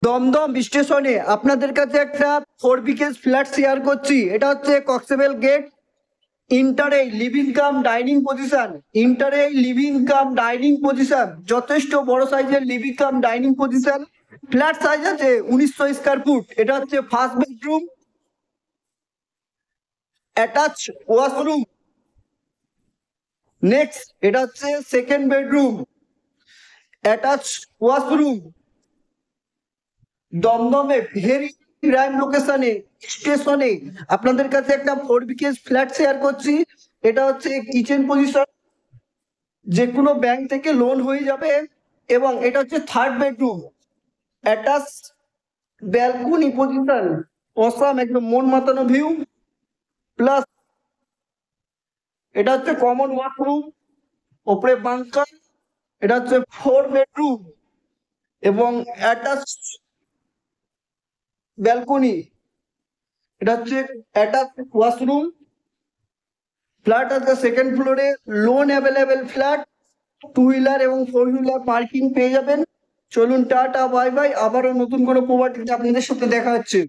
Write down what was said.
দমদম স্টেশনে আপনাদের কাছে একটা 4 BHK ফ্ল্যাট শেয়ার করছি। এটা হচ্ছে কক্সেবল গেট, ইন্টারে লিভিং কাম ডাইনিং পজিশন। ইন্টারে লিভিং কাম ডাইনিং পজিশন, যথেষ্ট বড় সাইজের living cum dining position. Flat size আছে 1900 স্কোয়ার ফুট। এটা হচ্ছে first bedroom, attach washroom. Next এটা হচ্ছে সেকেন্ড বেডরুম, অ্যাটাচ ওয়াশরুম। দমদমে ভেরি প্রাইম লোকেশনে স্টেশনে আপনাদের কাছে একটা 4 BHK ফ্ল্যাট শেয়ার করছি। এটা হচ্ছে কিচেন পজিশন, যে কোনো ব্যাংক থেকে লোন হয়ে যাবে। এবং এটা হচ্ছে third bedroom, attach balcony position, awesome একদম মন মাতানো ভিউ। প্লাস এটা হচ্ছে কমন ওয়াশরুম, ওপরে বাঙ্কার। এটা হচ্ছে 4 বেডরুম এবং অ্যাটাচ ব্যালকনি। এটা হচ্ছে অ্যাটাচ ওয়াশরুম। ফ্ল্যাট আছে সেকেন্ড ফ্লোরে, লোন অ্যাভেলেবেল ফ্ল্যাট। 2 হুইলার এবং 4 হুইলার পার্কিং পেয়ে যাবেন। চলুন টাটা বাই বাই, আবারও নতুন কোনো প্রপার্টিতে আপনাদের সাথে দেখা হচ্ছে।